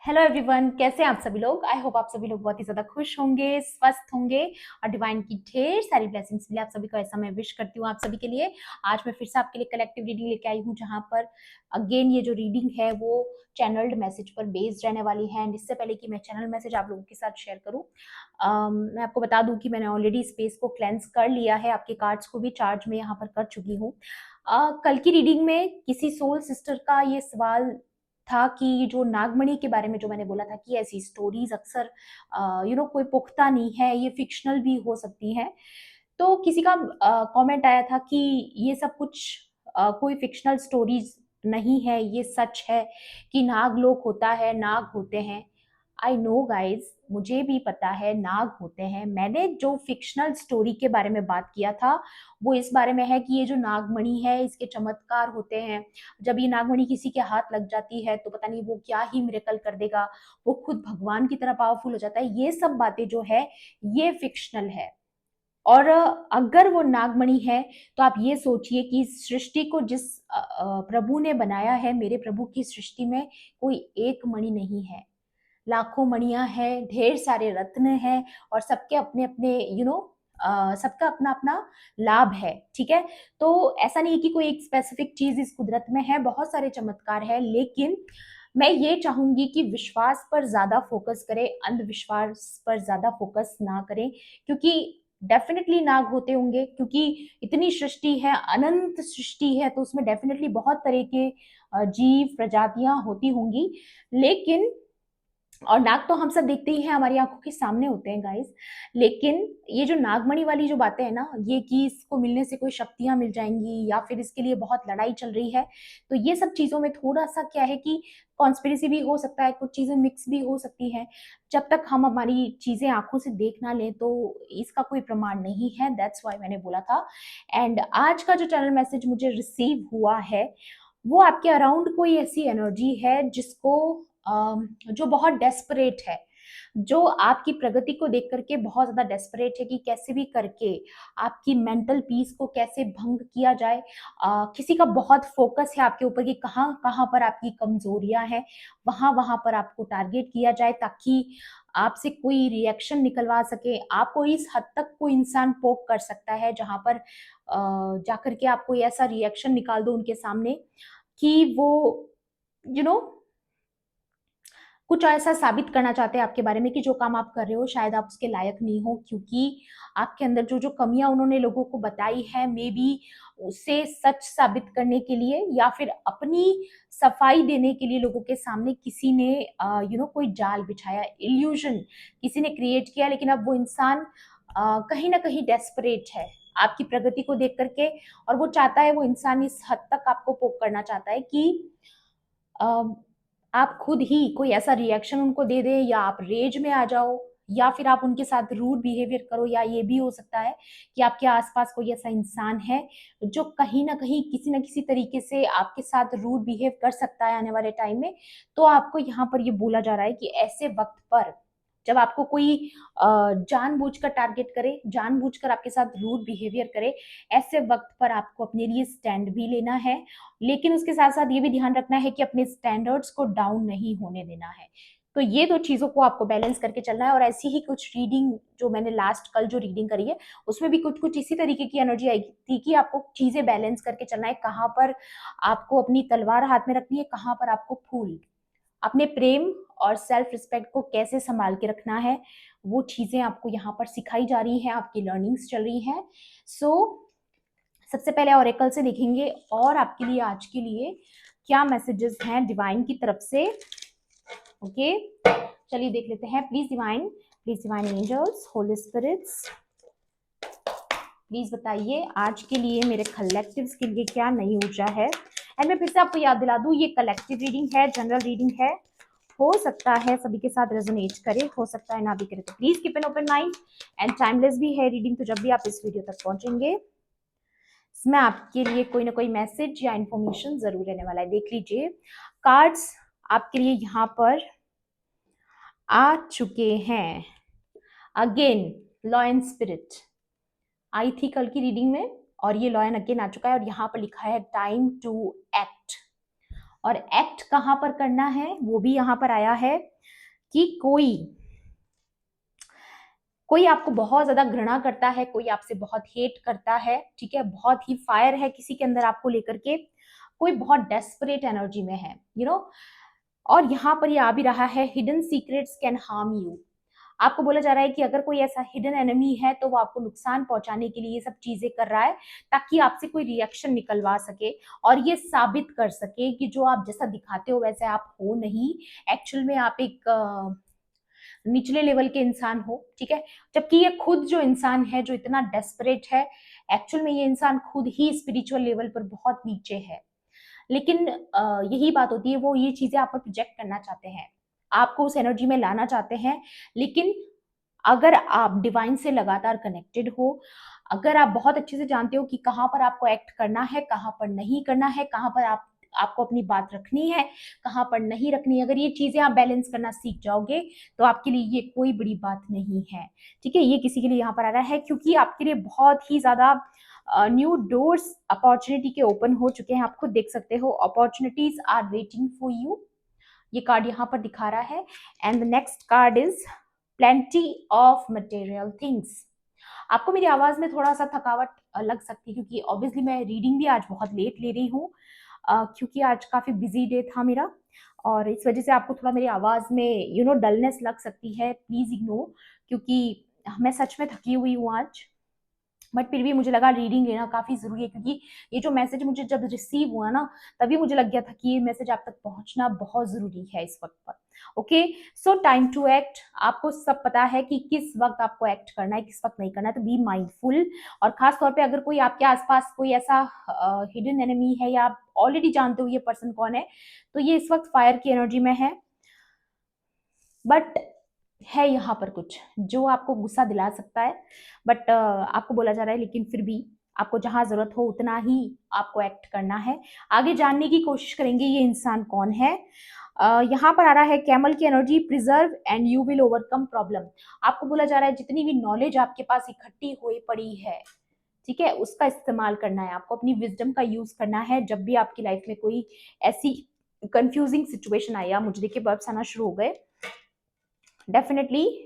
Hello everyone, कैसे हैं आप सभी लोग। आई होप आप सभी लोग बहुत ही ज्यादा खुश होंगे, स्वस्थ होंगे और डिवाइन की ढेर सारी ब्लेसिंग्स मिले आप सभी को, ऐसा मैं विश करती हूँ आप सभी के लिए। आज मैं फिर से आपके लिए कलेक्टिव रीडिंग लेके आई हूँ, जहाँ पर अगेन ये जो रीडिंग है वो चैनल्ड मैसेज पर बेस्ड रहने वाली है। एंड इससे पहले कि मैं चैनल मैसेज आप लोगों के साथ शेयर करूँ, मैं आपको बता दूं कि मैंने ऑलरेडी स्पेस को क्लेंस कर लिया है, आपके कार्ड्स को भी चार्ज में यहाँ पर कर चुकी हूँ। कल की रीडिंग में किसी सोल सिस्टर का ये सवाल था कि जो नागमणि के बारे में जो मैंने बोला था कि ऐसी स्टोरीज अक्सर कोई पुख्ता नहीं है, ये फिक्शनल भी हो सकती हैं। तो किसी का कमेंट आया था कि ये सब कुछ कोई फिक्शनल स्टोरीज नहीं है, ये सच है कि नाग लोक होता है, नाग होते हैं। आई नो गाइज, मुझे भी पता है नाग होते हैं। मैंने जो फिक्शनल स्टोरी के बारे में बात किया था वो इस बारे में है कि ये जो नागमणि है इसके चमत्कार होते हैं। जब ये नागमणि किसी के हाथ लग जाती है तो पता नहीं वो क्या ही मिरेकल कर देगा, वो खुद भगवान की तरह पावरफुल हो जाता है। ये सब बातें जो है ये फिक्शनल है। और अगर वो नागमणि है तो आप ये सोचिए कि इस सृष्टि को जिस प्रभु ने बनाया है, मेरे प्रभु की सृष्टि में कोई एक मणि नहीं है, लाखों मणियां हैं, ढेर सारे रत्न हैं और सबके अपने अपने सबका अपना अपना लाभ है। ठीक है, तो ऐसा नहीं है कि कोई एक स्पेसिफिक चीज इस कुदरत में है, बहुत सारे चमत्कार है। लेकिन मैं ये चाहूंगी कि विश्वास पर ज्यादा फोकस करें, अंधविश्वास पर ज्यादा फोकस ना करें, क्योंकि डेफिनेटली नाग होते होंगे, क्योंकि इतनी सृष्टि है, अनंत सृष्टि है, तो उसमें डेफिनेटली बहुत तरह के जीव प्रजातियां होती होंगी। लेकिन और नाग तो हम सब देखते ही हैं, हमारी आंखों के सामने होते हैं गाइस। लेकिन ये जो नागमणि वाली जो बातें हैं ना, ये कि इसको मिलने से कोई शक्तियां मिल जाएंगी या फिर इसके लिए बहुत लड़ाई चल रही है, तो ये सब चीजों में थोड़ा सा क्या है कि कॉन्स्पिरेसी भी हो सकता है, कुछ चीजें मिक्स भी हो सकती हैं। जब तक हम हमारी चीजें आंखों से देख ना लें तो इसका कोई प्रमाण नहीं है। दैट्स वाई मैंने बोला था। एंड आज का जो चैनल मैसेज मुझे रिसीव हुआ है वो आपके अराउंड कोई ऐसी एनर्जी है जिसको जो बहुत डेस्परेट है, जो आपकी प्रगति को देख करके बहुत ज्यादा डेस्परेट है कि कैसे भी करके आपकी मेंटल पीस को कैसे भंग किया जाए। किसी का बहुत फोकस है आपके ऊपर कि कहाँ कहाँ पर आपकी कमजोरियां हैं, वहां वहां पर आपको टारगेट किया जाए ताकि आपसे कोई रिएक्शन निकलवा सके। आपको इस हद तक कोई इंसान पोक कर सकता है जहां पर जाकर के आप कोई ऐसा रिएक्शन निकाल दो उनके सामने कि वो यू नो कुछ ऐसा साबित करना चाहते हैं आपके बारे में कि जो काम आप कर रहे हो शायद आप उसके लायक नहीं हो, क्योंकि आपके अंदर जो जो कमियां उन्होंने लोगों को बताई है, मे बी उसे सच साबित करने के लिए या फिर अपनी सफाई देने के लिए लोगों के सामने किसी ने कोई जाल बिछाया, इल्यूजन किसी ने क्रिएट किया। लेकिन अब वो इंसान कहीं ना कहीं डेस्परेट है आपकी प्रगति को देख करके, और वो चाहता है, वो इंसान इस हद तक आपको पोक करना चाहता है कि आप खुद ही कोई ऐसा रिएक्शन उनको दे दें या आप रेज में आ जाओ या फिर आप उनके साथ रूड बिहेवियर करो, या ये भी हो सकता है कि आपके आसपास कोई ऐसा इंसान है जो कहीं ना कहीं किसी ना किसी तरीके से आपके साथ रूड बिहेव कर सकता है आने वाले टाइम में। तो आपको यहाँ पर ये बोला जा रहा है कि ऐसे वक्त पर जब आपको कोई जानबूझकर टारगेट करे, जानबूझकर आपके साथ रूड बिहेवियर करे, ऐसे वक्त पर आपको अपने लिए स्टैंड भी लेना है। लेकिन उसके साथ साथ ये भी ध्यान रखना है कि अपने स्टैंडर्ड्स को डाउन नहीं होने देना है। तो ये दो चीजों को आपको बैलेंस करके चलना है। और ऐसी ही कुछ रीडिंग जो मैंने लास्ट कल जो रीडिंग करी है उसमें भी कुछ कुछ इसी तरीके की एनर्जी आई थी कि आपको चीजें बैलेंस करके चलना है, कहाँ पर आपको अपनी तलवार हाथ में रखनी है, कहाँ पर आपको फूल, अपने प्रेम और सेल्फ रिस्पेक्ट को कैसे संभाल के रखना है, वो चीजें आपको यहाँ पर सिखाई जा रही हैं, आपकी लर्निंग्स चल रही हैं। सो सबसे पहले ऑरेकल से देखेंगे और आपके लिए आज के लिए क्या मैसेजेस हैं डिवाइन की तरफ से। ओके, चलिए देख लेते हैं। Please divine angels, holy spirits, please बताइए आज के लिए मेरे कलेक्टिव्स के लिए क्या नई ऊर्जा है। एंड मैं फिर से आपको याद दिला दूं, ये कलेक्टिव रीडिंग है, जनरल रीडिंग है, हो सकता है सभी के साथ रेजोनेट करे, हो सकता है ना भी करे। तो please keep an open mind. And timeless भी है रीडिंग, तो जब भी आप इस वीडियो तक पहुंचेंगे इसमें आपके लिए कोई ना कोई मैसेज या इंफॉर्मेशन जरूर रहने वाला है। देख लीजिए, कार्ड्स आपके लिए यहाँ पर आ चुके हैं। अगेन लॉयन स्पिरिट आई थी कल की रीडिंग में, और ये लॉयन अगेन आ चुका है और यहाँ पर लिखा है टाइम टू एक्ट। और एक्ट कहाँ पर करना है वो भी यहाँ पर आया है कि कोई आपको बहुत ज्यादा घृणा करता है, कोई आपसे बहुत हेट करता है, ठीक है, बहुत ही फायर है किसी के अंदर आपको लेकर के, कोई बहुत डेस्परेट एनर्जी में है, और यहाँ पर ये आ भी रहा है, hidden secrets can harm you. आपको बोला जा रहा है कि अगर कोई ऐसा हिडन एनिमी है तो वो आपको नुकसान पहुंचाने के लिए ये सब चीजें कर रहा है, ताकि आपसे कोई रिएक्शन निकलवा सके और ये साबित कर सके कि जो आप जैसा दिखाते हो वैसे आप हो नहीं, एक्चुअल में आप एक निचले लेवल के इंसान हो, ठीक है। जबकि ये खुद जो इंसान है जो इतना डेस्परेट है, एक्चुअल में ये इंसान खुद ही स्पिरिचुअल लेवल पर बहुत नीचे है। लेकिन यही बात होती है, वो ये चीजें आप पर प्रोजेक्ट करना चाहते हैं, आपको उस एनर्जी में लाना चाहते हैं। लेकिन अगर आप डिवाइन से लगातार कनेक्टेड हो, अगर आप बहुत अच्छे से जानते हो कि कहाँ पर आपको एक्ट करना है, कहाँ पर नहीं करना है, कहाँ पर आपको अपनी बात रखनी है, कहाँ पर नहीं रखनी है, अगर ये चीजें आप बैलेंस करना सीख जाओगे तो आपके लिए ये कोई बड़ी बात नहीं है, ठीक है। ये किसी के लिए यहाँ पर आ रहा है क्योंकि आपके लिए बहुत ही ज्यादा न्यू डोर्स अपॉर्चुनिटी के ओपन हो चुके हैं। आप खुद देख सकते हो, opportunities are waiting for you, ये कार्ड यहाँ पर दिखा रहा है। And the next card is plenty of material things. आपको मेरी आवाज में थोड़ा सा थकावट लग सकती है क्योंकि ऑब्वियसली मैं रीडिंग भी आज बहुत लेट ले रही हूँ, क्योंकि आज काफी बिजी डे था मेरा, और इस वजह से आपको थोड़ा मेरी आवाज में डलनेस लग सकती है, प्लीज इग्नोर, क्योंकि मैं सच में थकी हुई हूँ आज। बट फिर भी मुझे लगा रीडिंग लेना काफी जरूरी है, क्योंकि ये जो मैसेज मुझे जब रिसीव हुआ ना, तभी मुझे लग गया था कि ये मैसेज आप तक पहुंचना बहुत जरूरी है इस वक्त पर। Okay, so time to act. आपको सब पता है कि किस वक्त आपको एक्ट करना है, किस वक्त नहीं करना है, तो बी माइंडफुल। और खास तौर पे अगर कोई आपके आसपास कोई ऐसा हिडन एनिमी है या आप ऑलरेडी जानते हो ये पर्सन कौन है, तो ये इस वक्त फायर की एनर्जी में है। बट है यहाँ पर कुछ जो आपको गुस्सा दिला सकता है, बट आपको बोला जा रहा है लेकिन फिर भी आपको जहां जरूरत हो उतना ही आपको एक्ट करना है। आगे जानने की कोशिश करेंगे ये इंसान कौन है। यहाँ पर आ रहा है कैमल की energy, preserve and you will overcome problem. आपको बोला जा रहा है जितनी भी नॉलेज आपके पास इकट्ठी हुई पड़ी है, ठीक है, उसका इस्तेमाल करना है, आपको अपनी विजडम का यूज करना है जब भी आपकी लाइफ में कोई ऐसी कंफ्यूजिंग सिचुएशन आई। मुझे देखिए बर्ब्स आना शुरू हो गए, definitely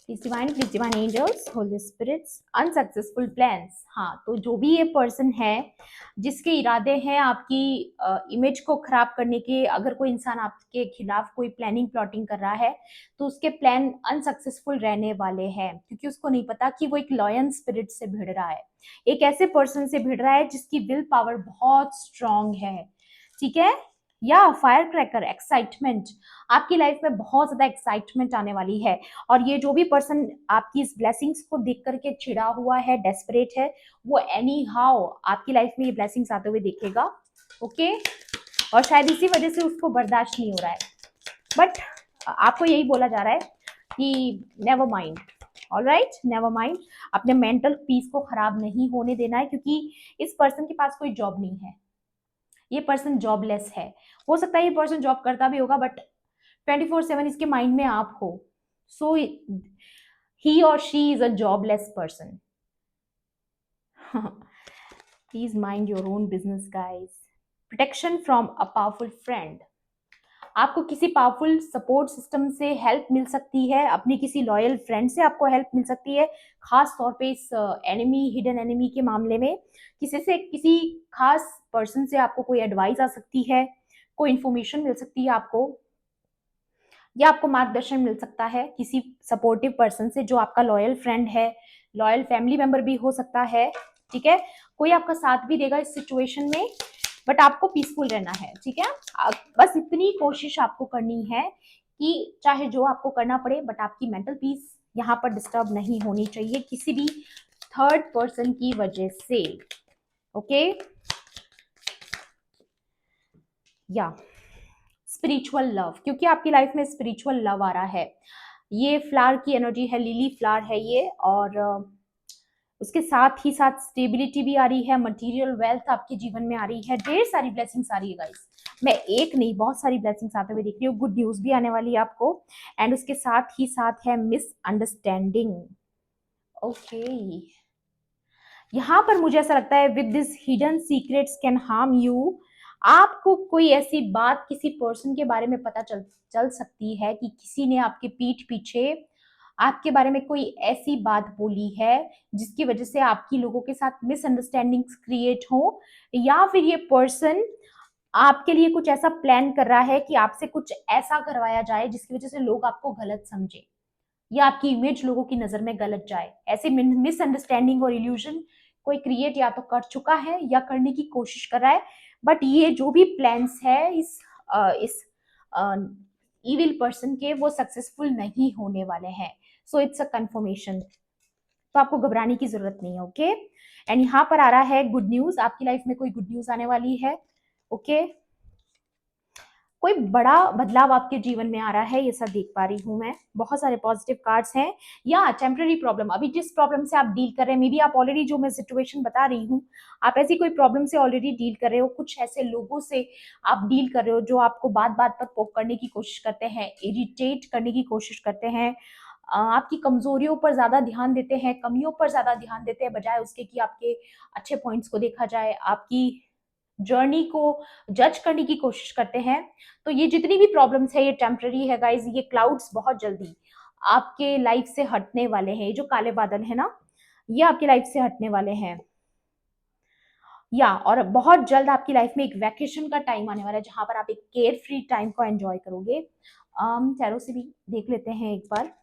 please divine angels, holy spirits, unsuccessful plans. हाँ, तो जो भी ये पर्सन है जिसके इरादे हैं आपकी इमेज को खराब करने के, अगर कोई इंसान आपके खिलाफ कोई प्लानिंग प्लॉटिंग कर रहा है तो उसके प्लान अनसक्सेसफुल रहने वाले हैं, क्योंकि उसको नहीं पता कि वो एक लॉयन स्पिरिट से भिड़ रहा है, एक ऐसे पर्सन से भिड़ रहा है जिसकी विल पावर बहुत स्ट्रांग है, ठीक है। या फायर क्रैकर, एक्साइटमेंट, आपकी लाइफ में बहुत ज्यादा एक्साइटमेंट आने वाली है। और ये जो भी पर्सन आपकी इस ब्लेसिंग्स को देख करके चिढ़ा हुआ है, डेस्परेट है, वो एनी हाउ आपकी लाइफ में ये ब्लेसिंग्स आते हुए देखेगा, ओके। और शायद इसी वजह से उसको बर्दाश्त नहीं हो रहा है, बट आपको यही बोला जा रहा है कि never mind, alright, never mind, अपने मेंटल पीस को खराब नहीं होने देना है, क्योंकि इस पर्सन के पास कोई जॉब नहीं है, ये पर्सन जॉबलेस है। हो सकता है ये पर्सन जॉब करता भी होगा, बट 24/7 इसके माइंड में आप हो, सो ही और she is a jobless person. Please mind your own business guys. Protection from a powerful friend, आपको किसी पावरफुल सपोर्ट सिस्टम से हेल्प मिल सकती है, अपनी किसी लॉयल फ्रेंड से आपको हेल्प मिल सकती है, खास तौर पे इस एनिमी, हिडन एनिमी के मामले में किसी खास पर्सन से आपको कोई एडवाइस आ सकती है, कोई इंफॉर्मेशन मिल सकती है आपको, या आपको मार्गदर्शन मिल सकता है किसी सपोर्टिव पर्सन से जो आपका लॉयल फ्रेंड है, लॉयल फैमिली मेंबर भी हो सकता है, ठीक है। कोई आपका साथ भी देगा इस सिचुएशन में, बट आपको पीसफुल रहना है, ठीक है। बस इतनी कोशिश आपको करनी है कि चाहे जो आपको करना पड़े, बट आपकी मेंटल पीस यहाँ पर डिस्टर्ब नहीं होनी चाहिए किसी भी थर्ड पर्सन की वजह से, ओके। या स्पिरिचुअल लव, क्योंकि आपकी लाइफ में स्पिरिचुअल लव आ रहा है, ये फ्लावर की एनर्जी है, लिली फ्लावर है ये, और उसके साथ ही साथ स्टेबिलिटी भी आ रही है, मटेरियल वेल्थ आपके जीवन में आ रही है, ढेर सारी ब्लेसिंग्स आ रही है गाइस। मैं एक नहीं, बहुत सारी ब्लेसिंग्स आते हुए देख रही हूँ, गुड न्यूज भी आने वाली है आपको। एंड उसके साथ ही साथ है मिसअंडरस्टैंडिंग, ओके, यहाँ पर मुझे ऐसा लगता है with this hidden secrets can harm you. आपको कोई ऐसी बात किसी पर्सन के बारे में पता चल चल सकती है कि किसी ने आपके पीठ पीछे आपके बारे में कोई ऐसी बात बोली है जिसकी वजह से आपकी लोगों के साथ मिसअंडरस्टैंडिंग्स क्रिएट हो, या फिर ये पर्सन आपके लिए कुछ ऐसा प्लान कर रहा है कि आपसे कुछ ऐसा करवाया जाए जिसकी वजह से लोग आपको गलत समझे या आपकी इमेज लोगों की नजर में गलत जाए। ऐसे मिसअंडरस्टैंडिंग और इल्यूजन कोई क्रिएट या तो कर चुका है या करने की कोशिश कर रहा है, बट ये जो भी प्लान्स है इस इविल पर्सन के, वो सक्सेसफुल नहीं होने वाले हैं। सो इट्स अ कंफर्मेशन, तो आपको घबराने की जरूरत नहीं है। ओके, एंड यहाँ पर आ रहा है गुड न्यूज, आपकी लाइफ में कोई गुड न्यूज आने वाली है। ओके, कोई बड़ा बदलाव आपके जीवन में आ रहा है, ये सब देख पा रही हूं मैं। बहुत सारे पॉजिटिव कार्ड्स हैं। या टेम्पररी प्रॉब्लम, अभी जिस प्रॉब्लम से आप डील कर रहे हैं, मे बी आप ऑलरेडी, जो मैं सिचुएशन बता रही हूँ, आप ऐसी कोई प्रॉब्लम से ऑलरेडी डील कर रहे हो, कुछ ऐसे लोगों से आप डील कर रहे हो जो आपको बात बात पर पोक करने की कोशिश करते हैं, इरिटेट करने की कोशिश करते हैं, आपकी कमजोरियों पर ज्यादा ध्यान देते हैं, कमियों पर ज्यादा ध्यान देते हैं, बजाय उसके कि आपके अच्छे पॉइंट्स को देखा जाए, आपकी जर्नी को जज करने की कोशिश करते हैं। तो ये जितनी भी प्रॉब्लम्स है ये टेम्पररी है गाइज। ये क्लाउड्स बहुत जल्दी आपके लाइफ से हटने वाले हैं। ये जो काले बादल है ना, ये आपकी लाइफ से हटने वाले हैं। या और बहुत जल्द आपकी लाइफ में एक वैकेशन का टाइम आने वाला है जहां पर आप एक केयर फ्री टाइम को एंजॉय करोगे। टैरो से भी देख लेते हैं एक बार।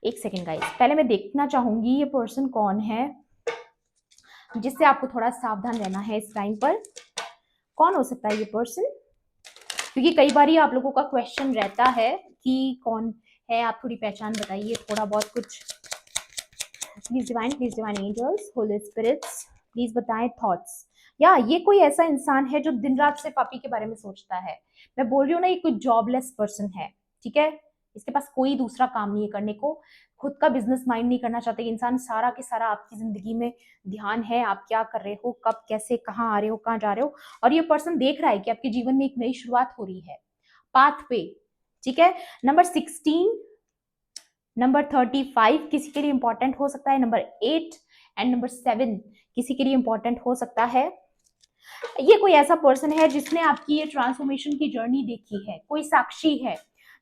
एक सेकेंड गाइज, पहले मैं देखना चाहूंगी ये पर्सन कौन है जिससे आपको थोड़ा सावधान रहना है इस टाइम पर। कौन हो सकता है ये पर्सन, क्योंकि कई बार आप लोगों का क्वेश्चन रहता है कि कौन है, आप थोड़ी पहचान बताइए, थोड़ा बहुत कुछ। Please divine angels, holy spirits, please बताएं थॉट्स। या ये कोई ऐसा इंसान है जो दिन रात सिर्फ आप ही के बारे में सोचता है। मैं बोल रही हूँ ना, ये कोई जॉबलेस पर्सन है, ठीक है। इसके पास कोई दूसरा काम नहीं है करने को, खुद का बिजनेस माइंड नहीं करना चाहते इंसान। सारा के सारा आपकी जिंदगी में ध्यान है, आप क्या कर रहे हो, कब कैसे कहाँ आ रहे हो, कहाँ जा रहे हो। और ये पर्सन देख रहा है कि आपके जीवन में एक नई शुरुआत हो रही है, पाथ पे, ठीक है। नंबर 16, नंबर 35 किसी के लिए इंपॉर्टेंट हो सकता है, नंबर 8 एंड नंबर 7 किसी के लिए इंपॉर्टेंट हो सकता है। ये कोई ऐसा पर्सन है जिसने आपकी ये ट्रांसफॉर्मेशन की जर्नी देखी है, कोई साक्षी है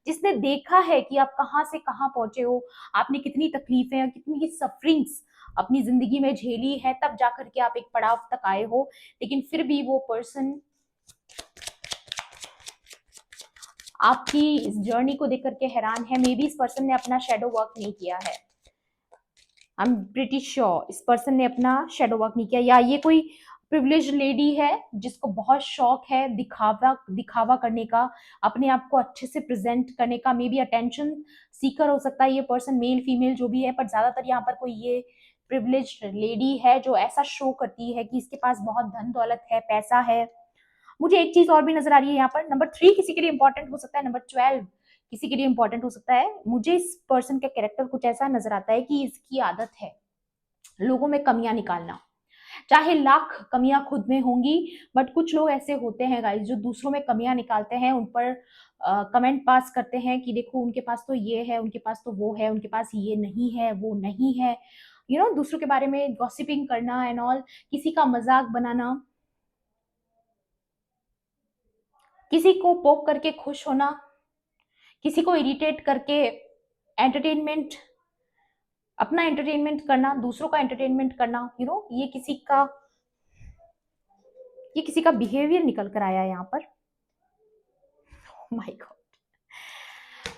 जिसने देखा है कि आप कहाँ से कहाँ पहुंचे हो, आपने कितनी तकलीफें और कितनी सफरिंग्स अपनी जिंदगी में झेली है, तब जाकर के आप एक पड़ाव तक आए हो। लेकिन फिर भी वो पर्सन आपकी इस जर्नी को देख करके हैरान है। मे बी इस पर्सन ने अपना शेडो वर्क नहीं किया है। आई एम प्रिटी श्योर इस पर्सन ने अपना शेडो वर्क नहीं किया। या ये कोई प्रिविलेज लेडी है जिसको बहुत शौक है दिखावा दिखावा करने का, अपने आप को अच्छे से प्रेजेंट करने का। मे बी अटेंशन सीकर हो सकता है ये पर्सन, मेल फीमेल जो भी है, पर ज्यादातर यहाँ पर कोई ये प्रिविलेज लेडी है जो ऐसा शो करती है कि इसके पास बहुत धन दौलत है, पैसा है। मुझे एक चीज और भी नजर आ रही है यहाँ पर, नंबर 3 किसी के लिए इंपॉर्टेंट हो सकता है, नंबर 12 किसी के लिए इंपॉर्टेंट हो सकता है। मुझे इस पर्सन का कैरेक्टर कुछ ऐसा नजर आता है कि इसकी आदत है लोगों में कमियां निकालना, चाहे लाख कमियां खुद में होंगी, बट कुछ लोग ऐसे होते हैं गाइस जो दूसरों में कमियां निकालते हैं, उन पर कमेंट पास करते हैं कि देखो उनके पास तो ये है, उनके पास तो वो है, उनके पास ये नहीं है, वो नहीं है। दूसरों के बारे में गॉसिपिंग करना एंड ऑल, किसी का मजाक बनाना, किसी को पोक करके खुश होना, किसी को इरिटेट करके एंटरटेनमेंट, अपना एंटरटेनमेंट करना, दूसरों का एंटरटेनमेंट करना, ये किसी का बिहेवियर निकल कर आया है यहाँ पर। माय गॉड,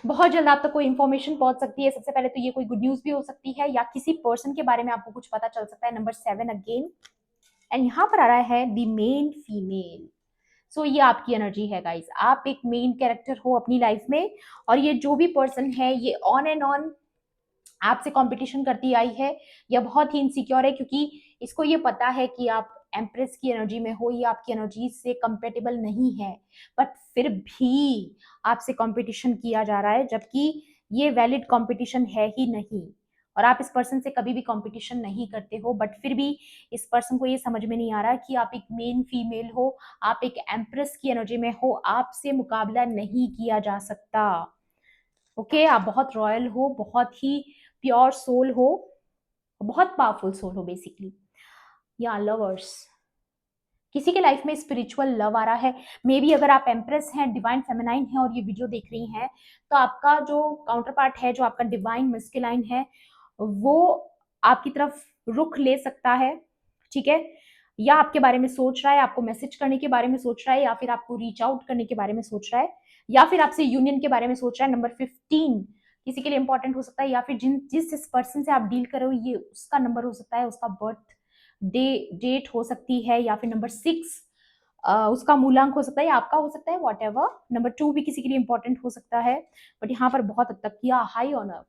बहुत जल्द आप तक कोई इंफॉर्मेशन पहुंच सकती है। सबसे पहले तो ये कोई गुड न्यूज भी हो सकती है, या किसी पर्सन के बारे में आपको कुछ पता चल सकता है। नंबर 7 अगेन, एंड यहाँ पर आ रहा है द मेन फीमेल। सो ये आपकी एनर्जी है गाइस, आप एक मेन कैरेक्टर हो अपनी लाइफ में, और ये जो भी पर्सन है ये ऑन एंड ऑन आपसे कंपटीशन करती आई है, या बहुत ही इनसिक्योर है क्योंकि इसको ये पता है कि आप एम्प्रेस की एनर्जी में हो, ये आपकी एनर्जी से कंपेटेबल नहीं है, बट फिर भी आपसे कंपटीशन किया जा रहा है, जबकि ये वैलिड कंपटीशन है ही नहीं। और आप इस पर्सन से कभी भी कंपटीशन नहीं करते हो, बट फिर भी इस पर्सन को ये समझ में नहीं आ रहा कि आप एक मेन फीमेल हो, आप एक एम्प्रेस की एनर्जी में हो, आपसे मुकाबला नहीं किया जा सकता। ओके, आप बहुत रॉयल हो, बहुत ही प्योर सोल हो, बहुत पावरफुल सोल हो बेसिकली। या लवर्स, किसी के लाइफ में स्पिरिचुअल लव आ रहा है। मे बी अगर आप एम्प्रेस हैं, डिवाइन फेमिनाइन है और ये वीडियो देख रही हैं, तो आपका जो काउंटर पार्ट है, जो आपका डिवाइन मस्कुलाइन है, वो आपकी तरफ रुख ले सकता है, ठीक है, या आपके बारे में सोच रहा है, आपको मैसेज करने के बारे में सोच रहा है, या फिर आपको रीच आउट करने के बारे में सोच रहा है, या फिर आपसे यूनियन के बारे में सोच रहा है। नंबर 15 किसी के लिए इंपॉर्टेंट हो सकता है, या फिर जिस पर्सन से आप डील कर रहे हो ये उसका नंबर हो सकता है, उसका बर्थ डेट हो सकती है, या फिर नंबर 6 उसका मूलांक हो सकता है, या आपका हो सकता है, वॉट एवर। नंबर 2 भी किसी के लिए इंपॉर्टेंट हो सकता है, बट यहाँ पर बहुत हद तक किया हाई ऑनर।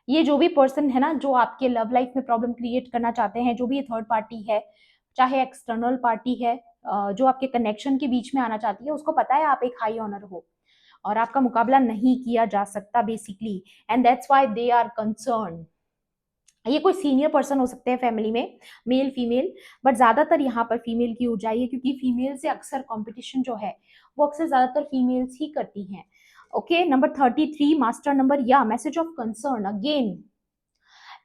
ये जो भी पर्सन है ना, जो आपके लव लाइफ में प्रॉब्लम क्रिएट करना चाहते हैं, जो भी ये थर्ड पार्टी है, चाहे एक्सटर्नल पार्टी है, जो आपके कनेक्शन के बीच में आना चाहती है, उसको पता है आप एक हाई ऑनर हो और आपका मुकाबला नहीं किया जा सकता basically, and that's why they are concern. ये कोई सीनियर पर्सन हो सकते हैं फैमिली में, मेल फीमेल, बट ज्यादातर यहाँ पर फीमेल की ऊंचाई है, क्योंकि फीमेल से अक्सर कंपटीशन जो है वो अक्सर ज्यादातर फीमेल्स ही करती हैं। ओके, नंबर 33 मास्टर नंबर, या मैसेज ऑफ कंसर्न। अगेन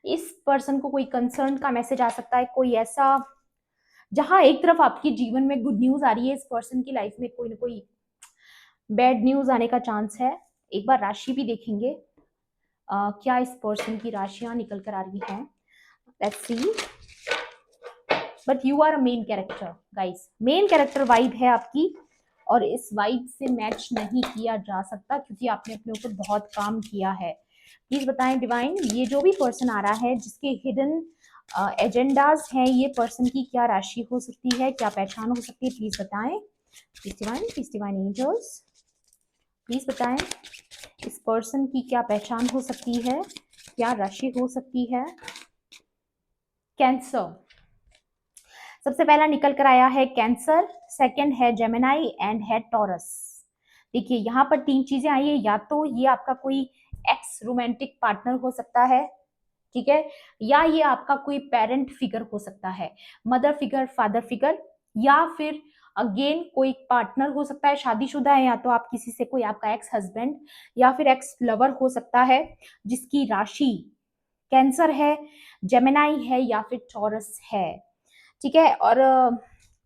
इस पर्सन को कोई कंसर्न का मैसेज आ सकता है, कोई ऐसा जहां एक तरफ आपके जीवन में गुड न्यूज आ रही है, इस पर्सन की लाइफ में कोई ना कोई बैड न्यूज आने का चांस है। एक बार राशि भी देखेंगे, क्या इस पर्सन की राशियां निकल कर आ रही हैं। Let's see, but you are a main character guys, main character vibe है आपकी, और इस वाइब से मैच नहीं किया जा सकता, क्योंकि आपने अपने ऊपर बहुत काम किया है। प्लीज बताएं डिवाइन, ये जो भी पर्सन आ रहा है जिसके हिडन एजेंडाज हैं, ये पर्सन की क्या राशि हो सकती है, क्या पहचान हो सकती है, प्लीज बताएं। प्लीज डिवाइन एंजल्स, प्लीज बताएं इस पर्सन की क्या पहचान हो सकती है, क्या राशि हो सकती है। कैंसर सबसे पहला निकल कर आया है, कैंसर, सेकंड है जेमिनाई एंड है टॉरस। देखिए यहाँ पर 3 चीजें आई है, या तो ये आपका कोई एक्स रोमांटिक पार्टनर हो सकता है, ठीक है, या ये आपका कोई पेरेंट फिगर हो सकता है, मदर फिगर, फादर फिगर, या फिर अगेन कोई पार्टनर हो सकता है, शादीशुदा है, या तो आप किसी से, कोई आपका एक्स हस्बैंड या फिर एक्स लवर हो सकता है, जिसकी राशि कैंसर है, जेमिनाई है, या फिर टॉरस है, ठीक है। और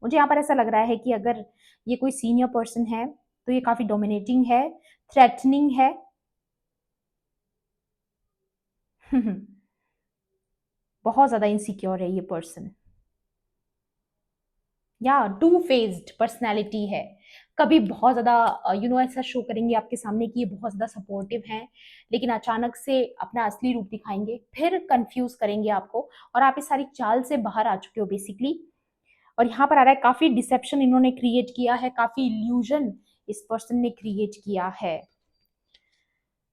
मुझे यहाँ पर ऐसा लग रहा है कि अगर ये कोई सीनियर पर्सन है तो ये काफी डोमिनेटिंग है, थ्रेटनिंग है। बहुत ज्यादा इनसिक्योर है ये पर्सन, या टू फेस्ड पर्सनैलिटी है। कभी बहुत ज्यादा ऐसा शो करेंगे आपके सामने कि ये बहुत ज्यादा सपोर्टिव हैं, लेकिन अचानक से अपना असली रूप दिखाएंगे, फिर कंफ्यूज करेंगे आपको, और आप इस सारी चाल से बाहर आ चुके हो बेसिकली। और यहाँ पर आ रहा है काफी डिसेप्शन इन्होंने क्रिएट किया है, काफी इल्यूजन इस पर्सन ने क्रिएट किया है।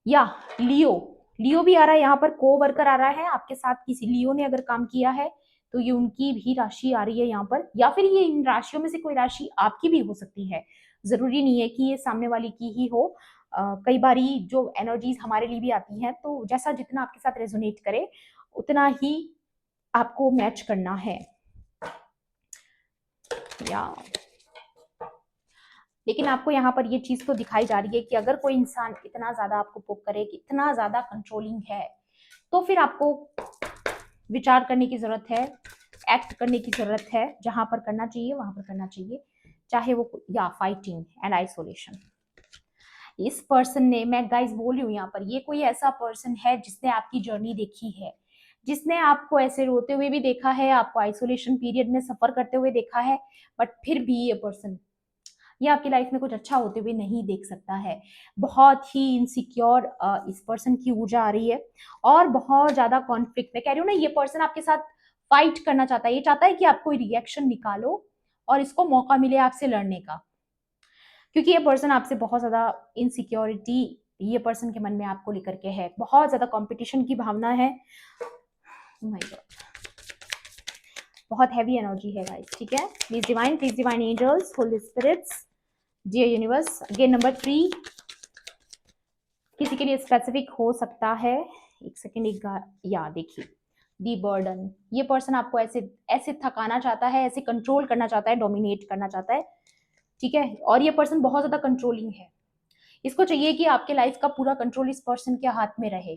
या लियो, लियो भी आ रहा है यहाँ पर, को वर्कर आ रहा है आपके साथ, किसी लियो ने अगर काम किया है तो ये उनकी भी राशि आ रही है यहाँ पर, या फिर ये इन राशियों में से कोई राशि आपकी भी हो सकती है। जरूरी नहीं है कि ये सामने वाली की ही हो। कई बारी जो एनर्जीज हमारे लिए भी आती हैं, तो जैसा जितना आपके साथ रेजोनेट करे उतना ही आपको मैच करना है। या लेकिन आपको यहाँ पर ये चीज तो दिखाई जा रही है कि अगर कोई इंसान इतना ज्यादा आपको पोक करे, कि इतना ज्यादा कंट्रोलिंग है, तो फिर आपको विचार करने की जरूरत है, एक्ट करने की जरूरत है, जहां पर करना चाहिए वहां पर करना चाहिए, चाहे वो या फाइटिंग एंड आइसोलेशन। इस पर्सन ने, मैं गाइस बोल रही हूँ यहाँ पर, ये कोई ऐसा पर्सन है जिसने आपकी जर्नी देखी है, जिसने आपको ऐसे रोते हुए भी देखा है, आपको आइसोलेशन पीरियड में सफर करते हुए देखा है, बट फिर भी ये पर्सन ये आपकी लाइफ में कुछ अच्छा होते हुए नहीं देख सकता है। बहुत ही इनसिक्योर इस पर्सन की ऊर्जा आ रही है, और बहुत ज्यादा कॉन्फ्लिक्ट, मैं कह रही हूँ ना, ये पर्सन आपके साथ फाइट करना चाहता है, ये चाहता है कि आप कोई रिएक्शन निकालो और इसको मौका मिले आपसे लड़ने का, क्योंकि ये पर्सन आपसे बहुत ज्यादा इनसिक्योरिटी ये पर्सन के मन में आपको लेकर के है, बहुत ज्यादा कंपटीशन की भावना है। Oh my God, बहुत हैवी एनर्जी है गाइस, ठीक है। Please divine angels, holy spirits, dear universe. Again number 3 किसी के लिए स्पेसिफिक हो सकता है। एक सेकेंड, एक या देखिए, दी बर्डन, ये पर्सन आपको ऐसे ऐसे थकाना चाहता है, ऐसे कंट्रोल करना चाहता है, डोमिनेट करना चाहता है, ठीक है। और ये पर्सन बहुत ज्यादा कंट्रोलिंग है, इसको चाहिए कि आपके लाइफ का पूरा कंट्रोल इस पर्सन के हाथ में रहे।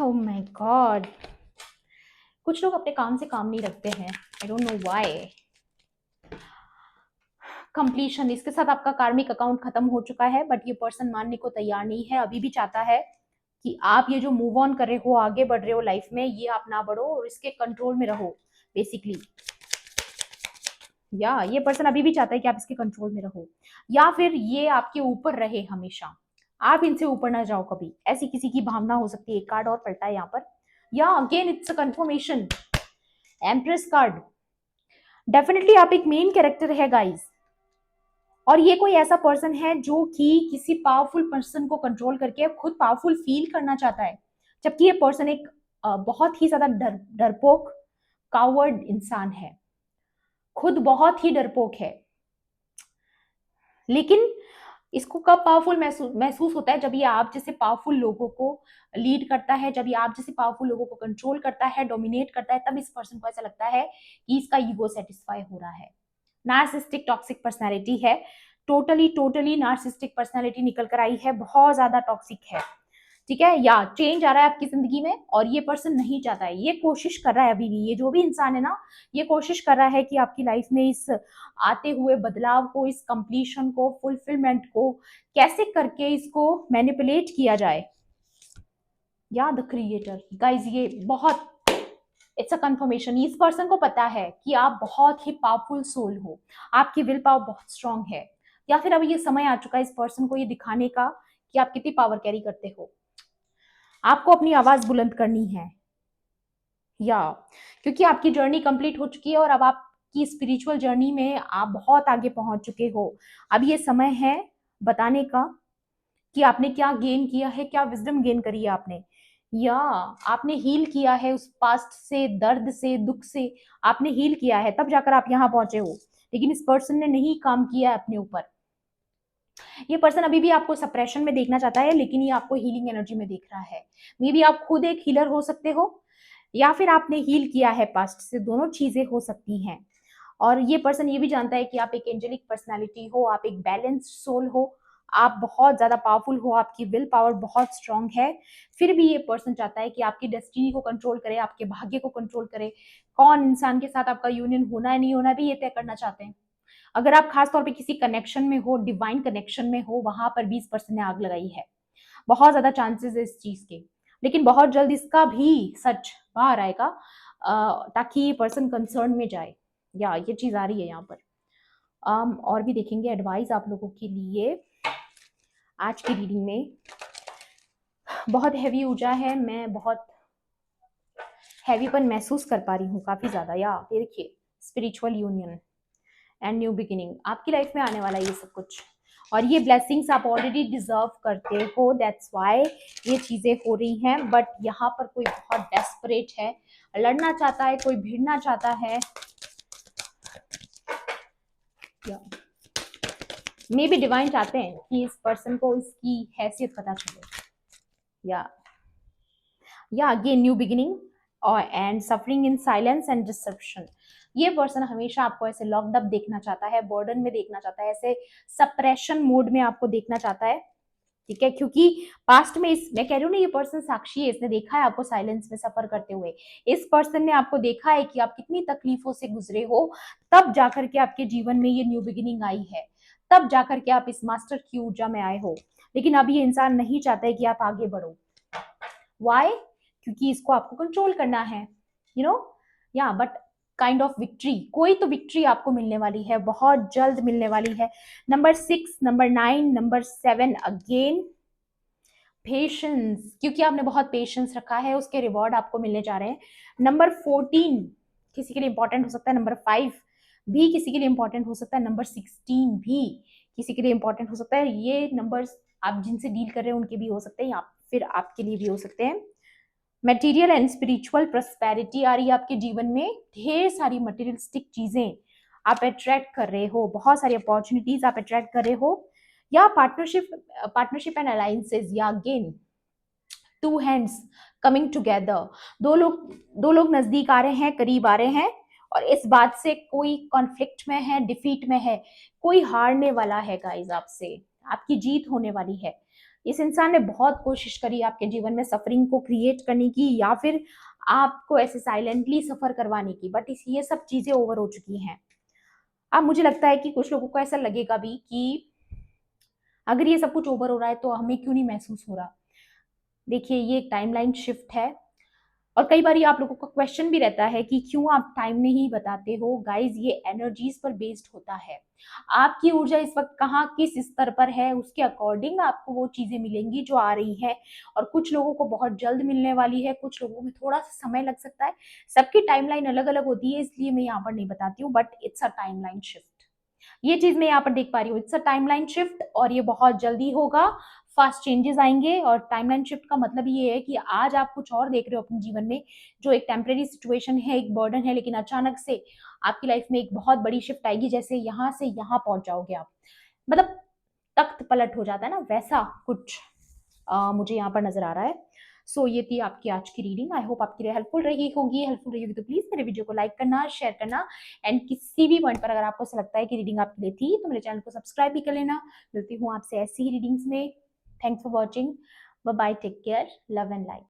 ओह माय गॉड, कुछ लोग अपने काम से काम नहीं रखते हैं, I don't know why. Completion, इसके साथ आपका कार्मिक अकाउंट खत्म हो चुका है, बट ये पर्सन मानने को तैयार नहीं है, अभी भी चाहता है कि आप ये जो मूव ऑन कर रहे हो, आगे बढ़ रहे हो लाइफ में, ये आप ना बढ़ो और इसके कंट्रोल में रहो बेसिकली। या ये पर्सन अभी भी चाहता है कि आप इसके कंट्रोल में रहो, या फिर ये आपके ऊपर रहे हमेशा, आप इनसे ऊपर ना जाओ कभी, ऐसी किसी की भावना हो सकती है। एक कार्ड और पलटा है यहाँ पर, या again it's a confirmation, empress card. Definitely आप एक मेन कैरेक्टर है गाइज, और ये कोई ऐसा पर्सन है जो कि किसी पावरफुल पर्सन को कंट्रोल करके खुद पावरफुल फील करना चाहता है, जबकि ये पर्सन एक बहुत ही ज्यादा डरपोक कावर्ड इंसान है, खुद बहुत ही डरपोक है। लेकिन इसको कब पावरफुल महसूस होता है, जब ये आप जैसे पावरफुल लोगों को लीड करता है, जब ये आप जैसे पावरफुल लोगों को कंट्रोल करता है, डोमिनेट करता है, तब इस पर्सन को ऐसा लगता है कि इसका ईगो सेटिस्फाई हो रहा है। नार्सिसिस्टिक टॉक्सिक पर्सनैलिटी है, टोटली टोटली नार्सिसिस्टिक पर्सनैलिटी निकल कर आई है, बहुत ज्यादा टॉक्सिक है। ठीक है, या चेंज आ रहा है आपकी जिंदगी में और ये पर्सन नहीं चाहता है, ये कोशिश कर रहा है अभी भी, ये जो भी इंसान है ना, ये कोशिश कर रहा है कि आपकी लाइफ में इस आते हुए बदलाव को, इस कंप्लीशन को, फुलफिलमेंट को कैसे करके इसको मैनिपुलेट किया जाए। या द क्रिएटर गाइज, ये बहुत इट्स अ कंफर्मेशन, इस पर्सन को पता है कि आप बहुत ही पावरफुल सोल हो, आपकी विल पावर बहुत स्ट्रांग है, या फिर अब ये समय आ चुका है इस पर्सन को ये दिखाने का कि आप कितनी पावर कैरी करते हो। आपको अपनी आवाज बुलंद करनी है, या क्योंकि आपकी जर्नी कंप्लीट हो चुकी है और अब आपकी स्पिरिचुअल जर्नी में आप बहुत आगे पहुंच चुके हो। अब ये समय है बताने का कि आपने क्या गेन किया है, क्या विजडम गेन करी है आपने, या आपने हील किया है उस पास्ट से, दर्द से, दुख से आपने हील किया है, तब जाकर आप यहाँ पहुंचे हो। लेकिन इस पर्सन ने नहीं काम किया है अपने ऊपर। ये पर्सन अभी भी आपको सप्रेशन में देखना चाहता है, लेकिन ये आपको हीलिंग एनर्जी में देख रहा है। मे बी आप खुद एक हीलर हो सकते हो, या फिर आपने हील किया है पास्ट से, दोनों चीजें हो सकती हैं। और ये पर्सन ये भी जानता है कि आप एक एंजेलिक पर्सनालिटी हो, आप एक बैलेंस्ड सोल हो, आप बहुत ज्यादा पावरफुल हो, आपकी विल पावर बहुत स्ट्रांग है। फिर भी ये पर्सन चाहता है कि आपकी डेस्टिनी को कंट्रोल करे, आपके भाग्य को कंट्रोल करे, कौन इंसान के साथ आपका यूनियन होना है नहीं होना भी ये तय करना चाहते हैं। अगर आप खास तौर पे किसी कनेक्शन में हो, डिवाइन कनेक्शन में हो, वहां पर 20% ने आग लगाई है, बहुत ज्यादा चांसेस है इस चीज के। लेकिन बहुत जल्द इसका भी सच बाहर आएगा, ताकि ये पर्सन कंसर्न में जाए, या ये चीज आ रही है यहाँ पर। और भी देखेंगे एडवाइस आप लोगों के लिए आज की रीडिंग में। बहुत हैवी ऊर्जा है, मैं बहुत हैवीपन महसूस कर पा रही हूँ काफी ज्यादा। या ये देखिए, spiritual union and new beginning आपकी लाइफ में आने वाला है ये सब कुछ, और ये ब्लेसिंग्स आप ऑलरेडी डिजर्व करते हो, दैट्स वाई ये चीजें हो रही हैं। बट यहाँ पर कोई बहुत डेस्परेट है, लड़ना चाहता है, कोई भिड़ना चाहता है, मे बी डिवाइन चाहते हैं कि इस पर्सन को इसकी हैसियत पता चले। या अगेन न्यू बिगिनिंग और and suffering in silence and deception. ये पर्सन हमेशा आपको ऐसे लॉक्ड अप देखना चाहता है, बर्डन में देखना चाहता है, ऐसे सप्रेशन मोड में आपको देखना चाहता है। ठीक है, क्योंकि पास्ट में मैं कह रही हूँ ना, ये पर्सन साक्षी है, इसने देखा है आपको साइलेंस में सफर करते हुए। इस पर्सन ने आपको देखा है कि आप कितनी तकलीफों से गुजरे हो, तब जाकर के आपके जीवन में ये न्यू बिगिनिंग आई है, तब जाकर के आप इस मास्टर की ऊर्जा में आए हो। लेकिन अब ये इंसान नहीं चाहता है कि आप आगे बढ़ो। वाई? क्योंकि इसको आपको कंट्रोल करना है, यू नो। या बट काइंड ऑफ विक्ट्री, कोई तो विक्ट्री आपको मिलने वाली है, बहुत जल्द मिलने वाली है। Number 6, number 9, number 7, again patience, क्योंकि आपने बहुत पेशेंस रखा है, उसके रिवॉर्ड आपको मिलने जा रहे हैं। नंबर 14 किसी के लिए इंपॉर्टेंट हो सकता है, नंबर 5 भी किसी के लिए इंपॉर्टेंट हो सकता है, नंबर 16 भी किसी के लिए इंपॉर्टेंट हो सकता है। ये नंबर्स आप जिनसे डील कर रहे हैं उनके भी हो सकते हैं, या फिर आपके लिए भी हो सकते हैं। मटेरियल एंड स्पिरिचुअल प्रॉस्पेरिटी आ रही है आपके जीवन में, ढेर सारी मटेरियलिस्टिक चीजें आप अट्रैक्ट कर रहे हो, बहुत सारी अपॉर्चुनिटीज आप अट्रैक्ट कर रहे हो। या पार्टनरशिप एंड अलायंसेस, या again two hands coming together, दो लोग नजदीक आ रहे हैं, करीब आ रहे हैं, और इस बात से कोई कॉन्फ्लिक्ट में है, डिफीट में है, कोई हारने वाला है गाइस आपसे, आपकी जीत होने वाली है। इस इंसान ने बहुत कोशिश करी आपके जीवन में सफरिंग को क्रिएट करने की या फिर आपको ऐसे साइलेंटली सफर करवाने की, बट इस ये सब चीजें ओवर हो चुकी हैं। अब मुझे लगता है कि कुछ लोगों को ऐसा लगेगा भी कि अगर ये सब कुछ ओवर हो रहा है तो हमें क्यों नहीं महसूस हो रहा। देखिए, ये एक टाइमलाइन शिफ्ट है और कई बार आप लोगों का क्वेश्चन भी रहता है कि क्यों आप टाइम नहीं बताते हो। गाइज, ये एनर्जीज पर बेस्ड होता है। आपकी ऊर्जा इस वक्त कहाँ किस स्तर पर है, उसके अकॉर्डिंग आपको वो चीजें मिलेंगी जो आ रही है। और कुछ लोगों को बहुत जल्द मिलने वाली है, कुछ लोगों में थोड़ा सा समय लग सकता है। सबकी टाइमलाइन अलग अलग होती है, इसलिए मैं यहाँ पर नहीं बताती हूँ, but it's a timeline shift. ये चीज मैं यहाँ पर देख पा रही हूँ, इट्स अ टाइमलाइन शिफ्ट और ये बहुत जल्दी होगा। फास्ट चेंजेस आएंगे और टाइमलाइन शिफ्ट का मतलब ये है कि आज आप कुछ और देख रहे हो अपने जीवन में, जो एक टेम्परेरी सिचुएशन है, एक बर्डन है, लेकिन अचानक से आपकी लाइफ में एक बहुत बड़ी शिफ्ट आएगी, जैसे यहाँ से यहाँ पहुंच जाओगे आप। मतलब तख्त पलट हो जाता है ना, वैसा कुछ मुझे यहाँ पर नजर आ रहा है। सो ये थी आपकी आज की रीडिंग। आई होप आपके लिए हेल्पफुल रही होगी तो प्लीज मेरे वीडियो को लाइक करना, शेयर करना एंड किसी भी पॉइंट पर अगर आपको ऐसा लगता है कि रीडिंग आपके लिए थी तो मेरे चैनल को सब्सक्राइब भी कर लेना। मिलती हूँ आपसे ऐसी ही रीडिंग्स में। Thanks for watching. Bye bye, take care, love and life.